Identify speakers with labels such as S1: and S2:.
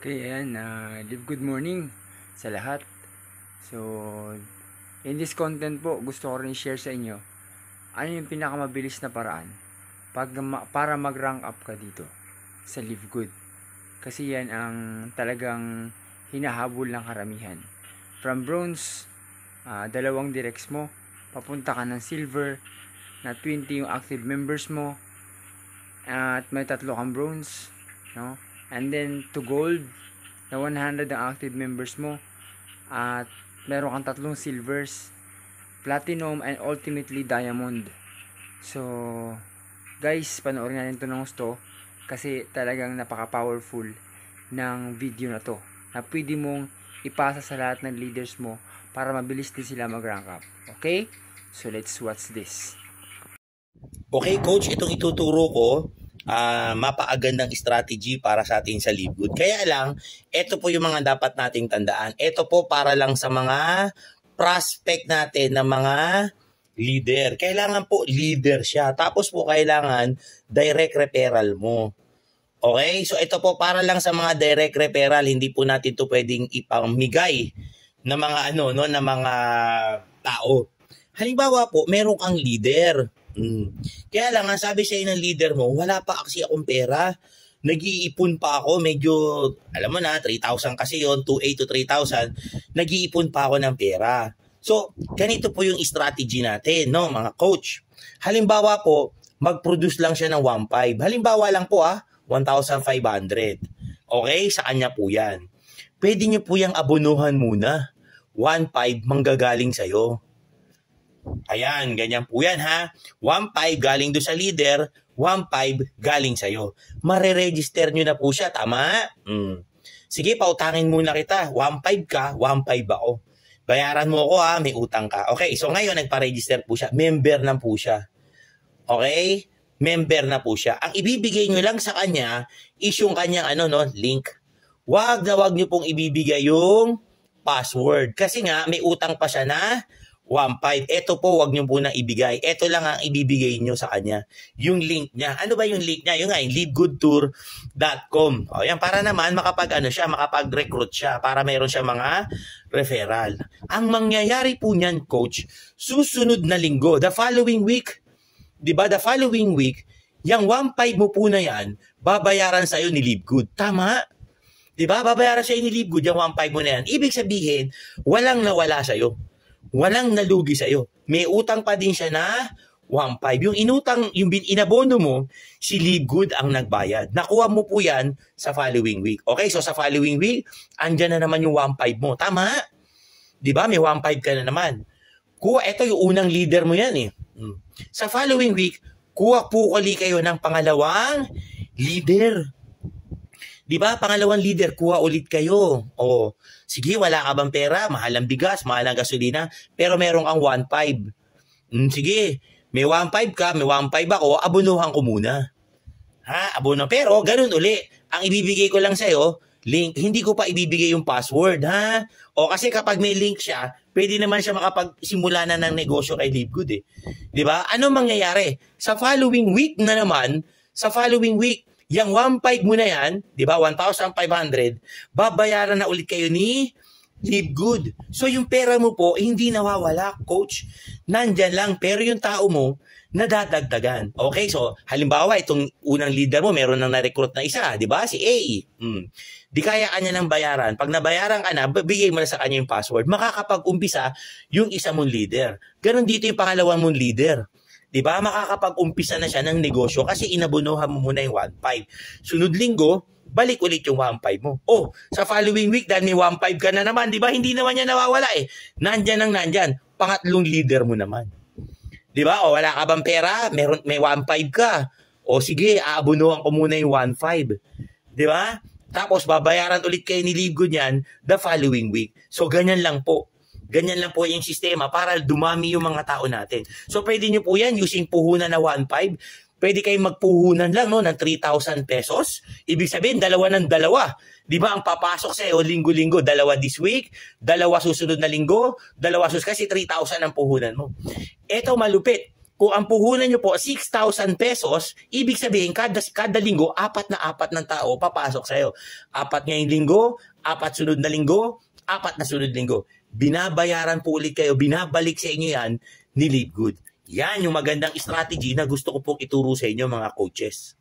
S1: Okay, ayan. Good morning sa lahat. So, in this content po, gusto ko rin i-share sa inyo ano yung pinakamabilis na paraan para mag-rank up ka dito sa Live Good. Kasi yan ang talagang hinahabol ng karamihan. From bronze, dalawang directs mo, papunta ka ng silver, na 20 yung active members mo, at may 3 kang bronze, no? And then to gold, na 100 ang active members mo, at meron kang 3 silvers, platinum, and ultimately diamond. So guys, panoorin natin ito ng gusto kasi talagang napaka-powerful ng video na to, na pwede mong ipasa sa lahat ng leaders mo para mabilis din sila mag-rank up. Okay? So let's watch this.
S2: Okay, coach, itong ituturo ko, mapaagandang strategy para sa atin sa Live Good. Kaya lang, ito po yung mga dapat nating tandaan. Ito po para lang sa mga prospect natin na mga leader. Kailangan po leader siya. Tapos po kailangan direct referral mo. Okay? So ito po para lang sa mga direct referral. Hindi po natin to pwedeng ipamigay na mga na mga tao. Halimbawa po, meron kang leader. Kaya lang, ang sabi sa'yo ng leader mo, wala pa kasi akong pera. Nag-iipon pa ako, medyo, alam mo na, 3,000 kasi yon, 2,800 to 3,000. Nag-iipon pa ako ng pera. So, ganito po yung strategy natin, no, mga coach. Halimbawa po, mag-produce lang siya ng 1,500. Halimbawa lang po 1,500. Okay, sa kanya po yan. Pwede nyo po yung abonuhan muna. 1,500 manggagaling sa'yo. Ayan, ganyan po yan 1,500 galing do sa leader, 1,500 galing sa'yo. Mare-register nyo na po siya, tama? Sige, pautangin muna kita. 1,500 ka, 1,500 ako. Bayaran mo ako may utang ka. Okay, so ngayon nagpa-register po siya. Member na po siya. Okay? Member na po siya. Ang ibibigay nyo lang sa kanya is yung kanyang link. Wag nyo pong ibibigay yung password. Kasi nga, may utang pa siya na 1,500. Ito po, wag nyo po na ibigay. Ito lang ang ibibigay nyo sa kanya. Yung link niya. Ano ba yung link niya? Yung yung livegoodtour.com. O, yan, para naman makapag-recruit siya. Para meron siya mga referral. Ang mangyayari po niyan, coach, susunod na linggo, the following week, di ba? The following week, yung 1,500 mo po na yan, babayaran sa'yo ni Live Good. Tama? Di ba? Babayaran sa'yo ni Live Good, yung 1,500 mo na yan. Ibig sabihin, walang nawala sa'yo. Walang nalugi sa'yo. May utang pa din siya na 1,500. Yung inutang, yung inabono mo, si Live Good ang nagbayad. Nakuha mo po yan sa following week. Okay, so sa following week, andyan na naman yung 1,500 mo. Tama? Di ba? May 1,500 ka na naman. Ito yung unang leader mo yan Sa following week, kuha po ulit kayo ng pangalawang leader. Di ba? Pangalawang leader, kuha ulit kayo. Sige, wala ka bang pera? Mahal ang bigas, mahal ang gasolina, pero meron kang 1,500. Sige, may 1,500 ka, may 1,500 ako, abonuhan ko muna. Abono. Pero, ganun uli. Ang ibibigay ko lang sa'yo, link. Hindi ko pa ibibigay yung password, kasi kapag may link siya, pwede naman siya makapagsimula na ng negosyo kay Live Good Di ba? Ano mangyayari? Sa following week na naman, yung 1,500 mo na yan, di ba, 1,500, babayaran na ulit kayo ni Live Good. So yung pera mo po, hindi nawawala, coach. Nandyan lang, pero yung tao mo, nadadagdagan. Okay, so halimbawa, itong unang leader mo, meron nang na-recruit na isa, di ba, si A. Di kaya kanya ng bayaran. Pag nabayaran ka na, bigay mo na sa kanya yung password. Makakapag-umpisa yung isa mong leader. Ganon dito yung pangalawang mong leader. Diba? Makakapag-umpisa na siya ng negosyo kasi inabunuhan mo muna yung 1,500. Sunod linggo, balik ulit yung 1,500 mo. Sa following week, dahil may 1,500 ka na naman, diba? Hindi naman yan nawawala Nandyan. Pangatlong leader mo naman. Diba? Wala ka bang pera? May 1,500 ka. Sige, aabunuhan ko muna yung 1,500. Diba? Tapos, babayaran ulit kayo ni Live Good yan the following week. So, ganyan lang po. Ganyan lang po yung sistema para dumami yung mga tao natin. So, pwede nyo po yan using puhunan na 1,500. Pwede kayong magpuhunan lang ng 3,000 pesos. Ibig sabihin, dalawa ng dalawa. Di ba, ang papasok sa'yo linggo-linggo, dalawa this week, dalawa susunod na linggo, dalawa kasi 3,000 ang puhunan mo. Ito malupit. kung ang puhunan nyo po 6,000 pesos, ibig sabihin kada linggo, 4 ng tao papasok sa'yo. 4 ngayong linggo, 4 sunod na linggo, 4 na sunod linggo. Binabayaran po ulit kayo, binabalik sa inyo yan ni Live Good. Yan yung magandang strategy na gusto ko pong ituro sa inyo mga coaches.